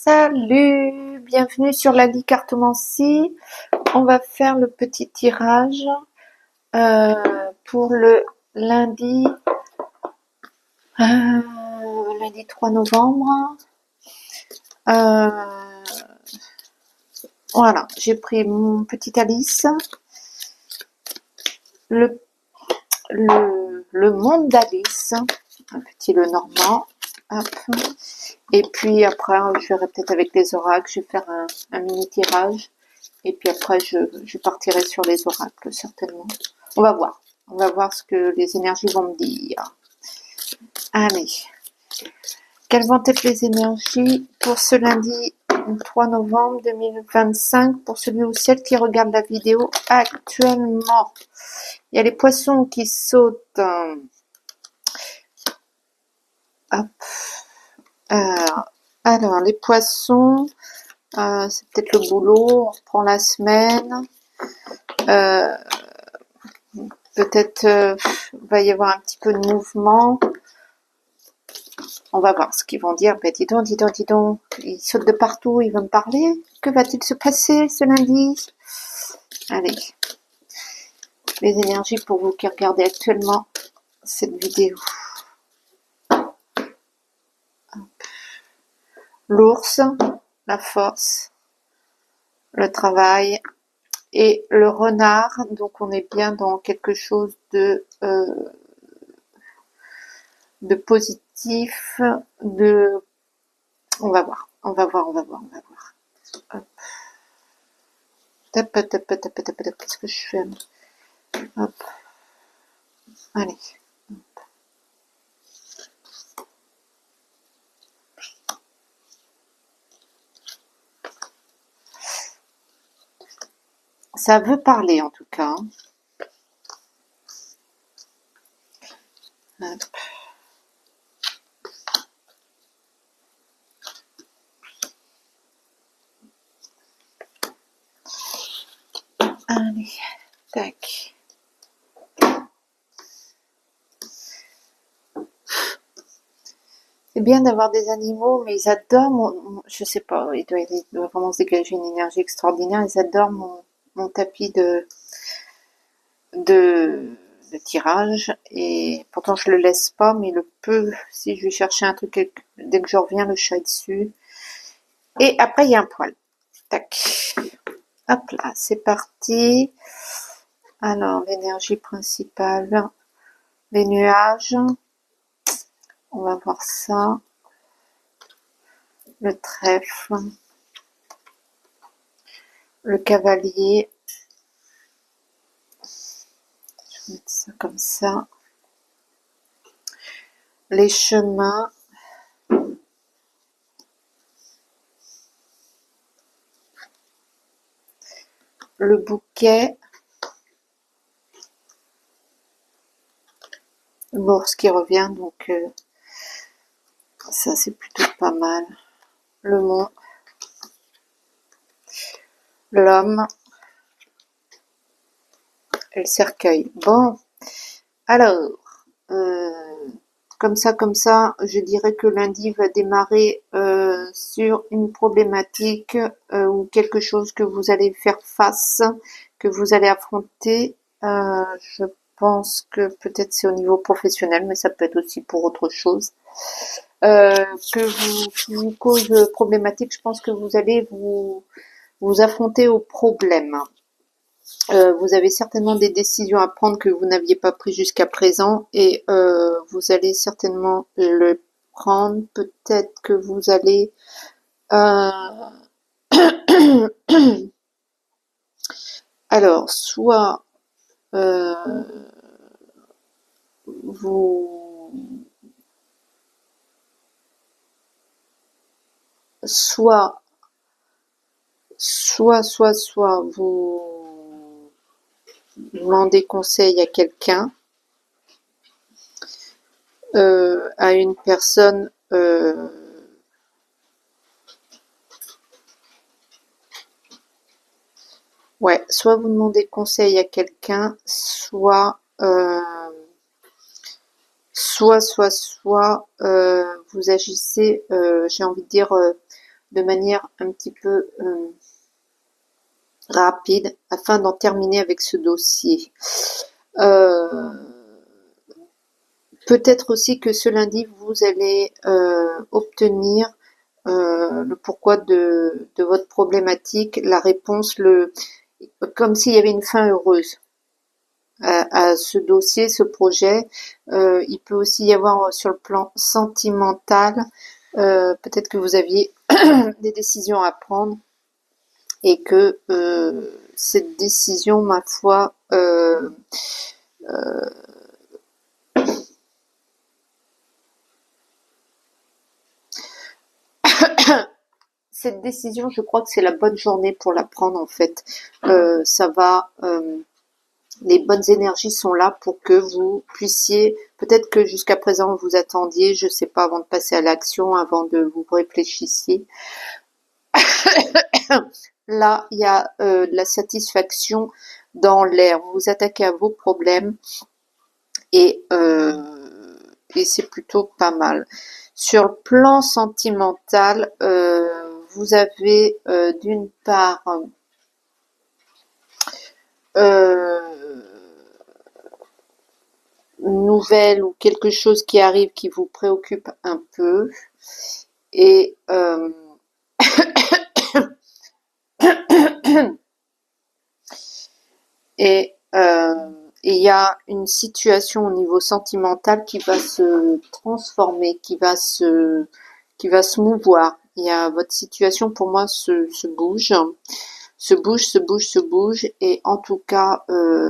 Salut, bienvenue sur Lali Cartomancie. On va faire le petit tirage pour le lundi, lundi 3 novembre. Voilà, j'ai pris mon petit Alice, le monde d'Alice, un petit le normand. Hop. Et puis après, je verrai peut-être avec les oracles, je vais faire un mini tirage. Et puis après, je partirai sur les oracles, certainement. On va voir ce que les énergies vont me dire. Allez. Quelles vont être les énergies pour ce lundi 3 novembre 2025 pour celui ou celle qui regarde la vidéo actuellement? Il y a les poissons qui sautent. Hop. Alors, les poissons, c'est peut-être le boulot, on reprend la semaine. Peut-être va y avoir un petit peu de mouvement. On va voir ce qu'ils vont dire. Ben, dis donc. Ils sautent de partout, ils veulent me parler. Que va-t-il se passer ce lundi? Allez. Les énergies pour vous qui regardez actuellement cette vidéo. L'ours, la force, le travail et le renard. Donc on est bien dans quelque chose de positif, on va voir. Hop. Qu'est-ce que je fais? Hop. Allez. Hop. Ça veut parler en tout cas. Hop. Allez, tac. C'est bien d'avoir des animaux, mais ils adorent je sais pas, il doit vraiment se dégager une énergie extraordinaire. Ils adorent mon tapis de tirage, et pourtant je le laisse pas, mais le peu, si je vais chercher un truc, dès que je reviens, le chat est dessus. Et après, il y a un poil. Tac. Hop là, c'est parti. Alors, l'énergie principale, les nuages. On va voir ça. Le trèfle. Le cavalier. Je vais mettre ça comme ça. Les chemins. Le bouquet. L'ours qui revient, donc ça c'est plutôt pas mal. Le mont. L'homme. Et le cercueil. Bon, alors, comme ça, je dirais que lundi va démarrer sur une problématique ou quelque chose que vous allez faire face, que vous allez affronter. Je pense que peut-être c'est au niveau professionnel, mais ça peut être aussi pour autre chose. Qui vous cause problématique. Je pense que vous allez vous affronter aux problèmes. Vous avez certainement des décisions à prendre que vous n'aviez pas prises jusqu'à présent, et vous allez certainement le prendre. Peut-être que vous allez alors soit vous soit vous demandez conseil à quelqu'un, à une personne ouais, soit vous demandez conseil à quelqu'un, soit vous agissez, j'ai envie de dire, de manière un petit peu rapide afin d'en terminer avec ce dossier. Peut-être aussi que ce lundi, vous allez obtenir le pourquoi de votre problématique, la réponse, comme s'il y avait une fin heureuse à ce dossier, ce projet. Il peut aussi y avoir sur le plan sentimental, peut-être que vous aviez des décisions à prendre et que cette décision, ma foi, cette décision, je crois que c'est la bonne journée pour la prendre en fait. Ça va, les bonnes énergies sont là pour que vous puissiez, peut-être que jusqu'à présent vous attendiez, je sais pas, avant de passer à l'action, avant de vous réfléchissiez. Là, il y a de la satisfaction dans l'air. Vous vous attaquez à vos problèmes et c'est plutôt pas mal. Sur le plan sentimental, vous avez d'une part une nouvelle ou quelque chose qui arrive qui vous préoccupe un peu et et il y a une situation au niveau sentimental qui va se transformer, qui va se mouvoir. Il y a votre situation pour moi se bouge, se bouge et en tout cas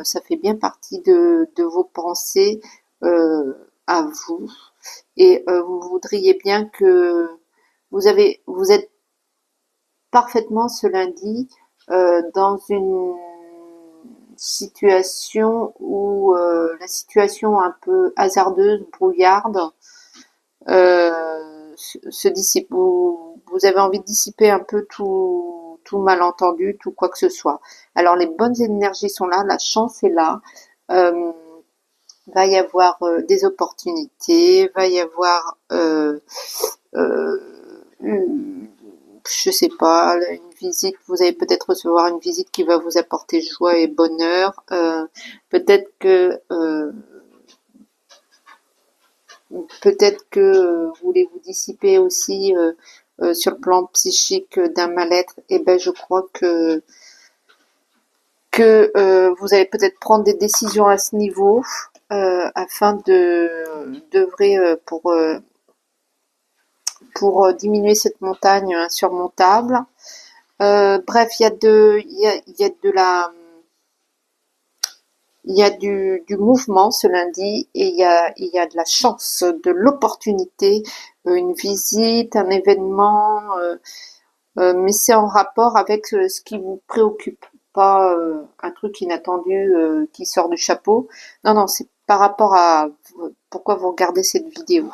ça fait bien partie de vos pensées à vous et vous voudriez bien que vous êtes parfaitement ce lundi dans une situation où la situation un peu hasardeuse, brouillarde, se dissipe. Vous avez envie de dissiper un peu tout malentendu, tout quoi que ce soit. Alors les bonnes énergies sont là, la chance est là. Va y avoir des opportunités, va y avoir je sais pas, une visite, vous allez peut-être recevoir une visite qui va vous apporter joie et bonheur. Peut-être que vous voulez vous dissiper aussi sur le plan psychique d'un mal-être. Et ben je crois que vous allez peut-être prendre des décisions à ce niveau afin d'œuvrer pour diminuer cette montagne insurmontable. Bref, il y a du mouvement ce lundi et il y a de la chance, de l'opportunité, une visite, un événement, mais c'est en rapport avec ce qui vous préoccupe, pas un truc inattendu qui sort du chapeau. Non, non, c'est par rapport à pourquoi vous regardez cette vidéo.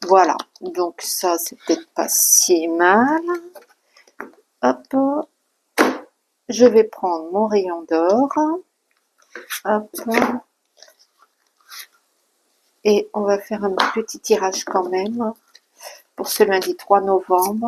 Voilà, donc ça c'est peut-être pas si mal. Hop, je vais prendre mon rayon d'or. Hop. Et on va faire un petit tirage quand même pour ce lundi 3 novembre.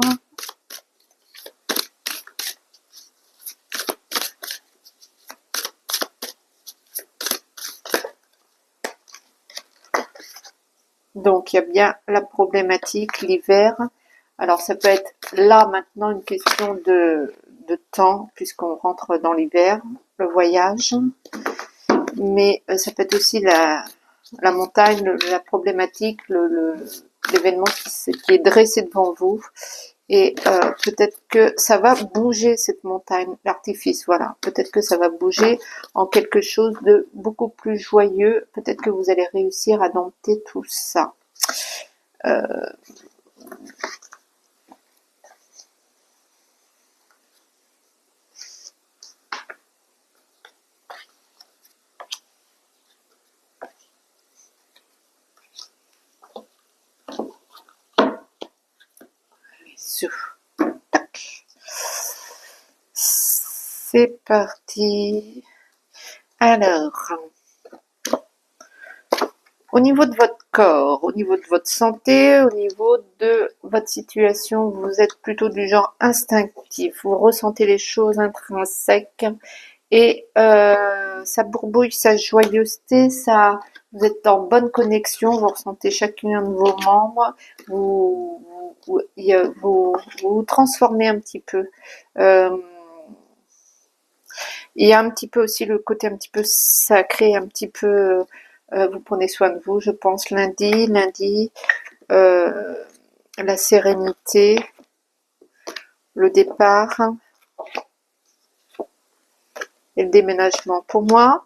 Donc il y a bien la problématique, l'hiver. Alors ça peut être là maintenant une question de temps puisqu'on rentre dans l'hiver, le voyage. Mais ça peut être aussi la montagne, la problématique, l'événement qui est dressé devant vous. Et peut-être que ça va bouger cette montagne, l'artifice, voilà. Peut-être que ça va bouger en quelque chose de beaucoup plus joyeux. Peut-être que vous allez réussir à dompter tout ça. C'est parti. Alors, Au niveau de votre corps, au niveau de votre santé, au niveau de votre situation, vous êtes plutôt du genre instinctif. Vous ressentez les choses intrinsèques et ça bourbouille, sa joyeuseté, ça, vous êtes en bonne connexion, vous ressentez chacun de vos membres, vous transformez un petit peu. Euh, il y a un petit peu aussi le côté un petit peu sacré, un petit peu, vous prenez soin de vous, je pense, lundi, euh, la sérénité, le départ et le déménagement. Pour moi,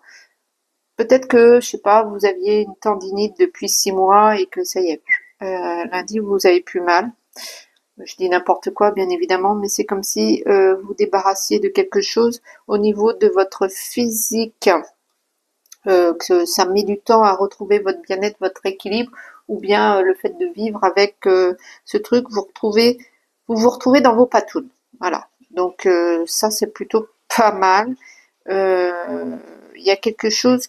peut-être que, je sais pas, vous aviez une tendinite depuis 6 mois et que ça y est, lundi vous avez plus mal. Je dis n'importe quoi, bien évidemment, mais c'est comme si vous débarrassiez de quelque chose au niveau de votre physique, que ça met du temps à retrouver votre bien-être, votre équilibre, ou bien le fait de vivre avec ce truc, vous vous retrouvez dans vos patounes. Voilà. Donc ça c'est plutôt pas mal. Il y a quelque chose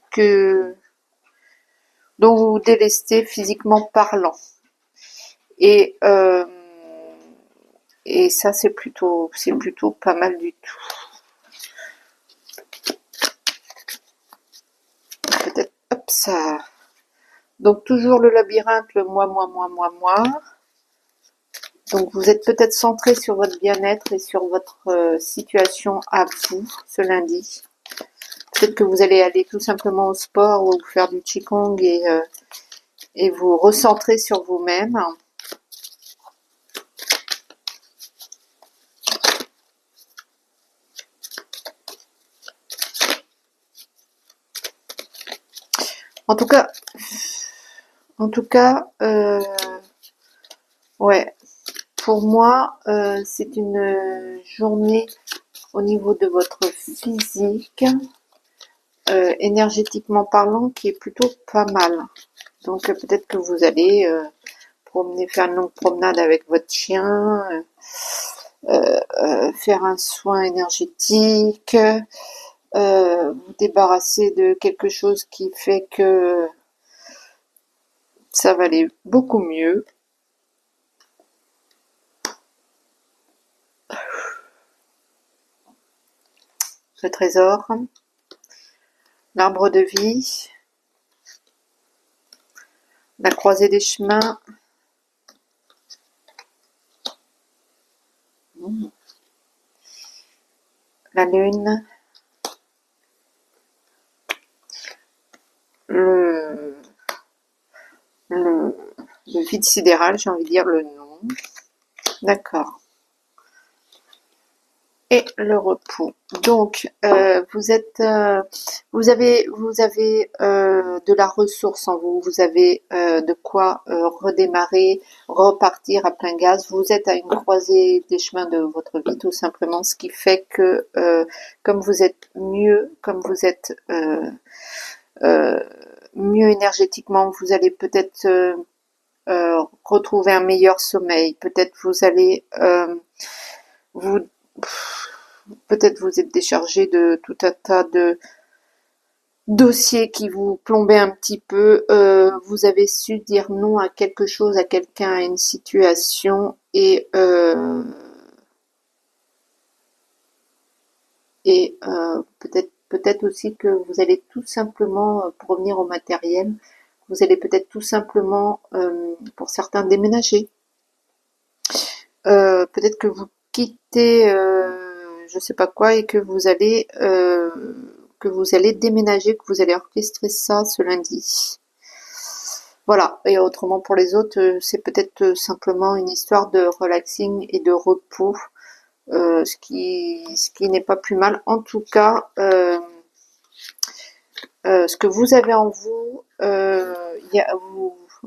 dont vous vous délestez physiquement parlant. Et et ça c'est plutôt pas mal du tout. Peut-être hop ça. Donc toujours le labyrinthe, le moi. Donc vous êtes peut-être centré sur votre bien-être et sur votre situation à vous ce lundi. Peut-être que vous allez aller tout simplement au sport ou faire du qigong et vous recentrer sur vous-même. En tout cas, ouais, pour moi, c'est une journée au niveau de votre physique, énergétiquement parlant, qui est plutôt pas mal. Donc peut-être que vous allez faire une longue promenade avec votre chien, faire un soin énergétique, vous débarrasser de quelque chose qui fait que ça va aller beaucoup mieux. Le trésor, l'arbre de vie, la croisée des chemins, la lune, le, le, le vide sidéral, j'ai envie de dire le nom. D'accord. Et le repos. Donc, vous avez de la ressource en vous. Vous avez de quoi redémarrer, repartir à plein gaz. Vous êtes à une croisée des chemins de votre vie, tout simplement. Ce qui fait que, comme vous êtes mieux, comme vous êtes euh, mieux énergétiquement, vous allez peut-être retrouver un meilleur sommeil. Peut-être vous allez vous peut-être vous êtes déchargé de tout un tas de dossiers qui vous plombaient un petit peu. Vous avez su dire non à quelque chose, à quelqu'un, à une situation peut-être aussi que vous allez tout simplement, pour revenir au matériel, vous allez peut-être tout simplement, pour certains, déménager. Peut-être que vous quittez je sais pas quoi et que vous allez déménager, que vous allez orchestrer ça ce lundi. Voilà, et autrement pour les autres, c'est peut-être simplement une histoire de relaxing et de repos, ce qui n'est pas plus mal. En tout cas, ce que vous avez en vous,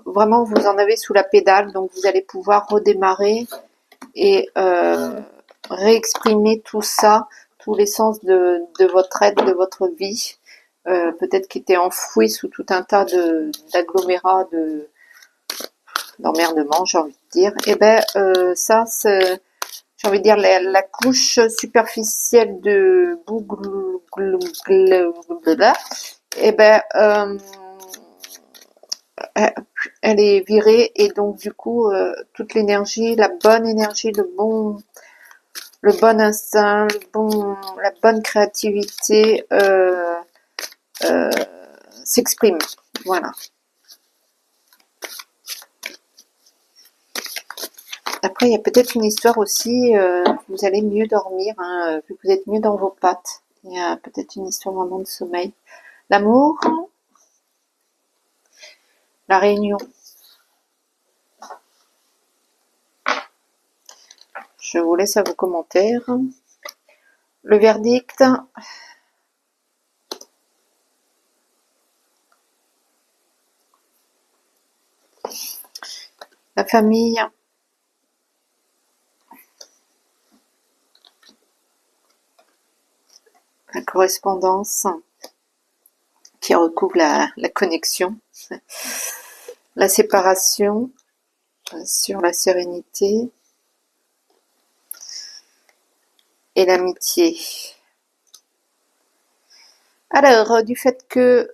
vraiment vous en avez sous la pédale, donc vous allez pouvoir redémarrer et réexprimer tout ça, tous les sens de votre être, de votre vie, peut-être qui était enfoui sous tout un tas d'agglomérats, d'emmerdements, j'ai envie de dire. Et ben ça, c'est, j'ai envie de dire la couche superficielle de et ben elle est virée et donc du coup toute l'énergie, la bonne énergie, le bon instinct, la bonne créativité euh, s'exprime. Voilà. Après, il y a peut-être une histoire aussi, vous allez mieux dormir, hein, vu que vous êtes mieux dans vos pattes. Il y a peut-être une histoire vraiment de sommeil. L'amour, la réunion. Je vous laisse à vos commentaires. Le verdict, la famille, la correspondance qui recouvre la connexion, la séparation, sur la sérénité et l'amitié. Alors, du fait que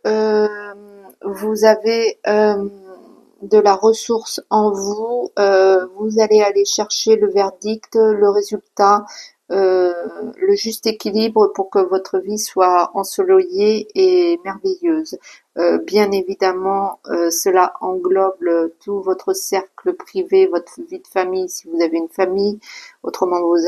vous avez de la ressource en vous, vous allez aller chercher le verdict, le résultat, euh, le juste équilibre pour que votre vie soit ensoleillée et merveilleuse. Bien évidemment, cela englobe tout votre cercle privé, votre vie de famille si vous avez une famille, autrement vos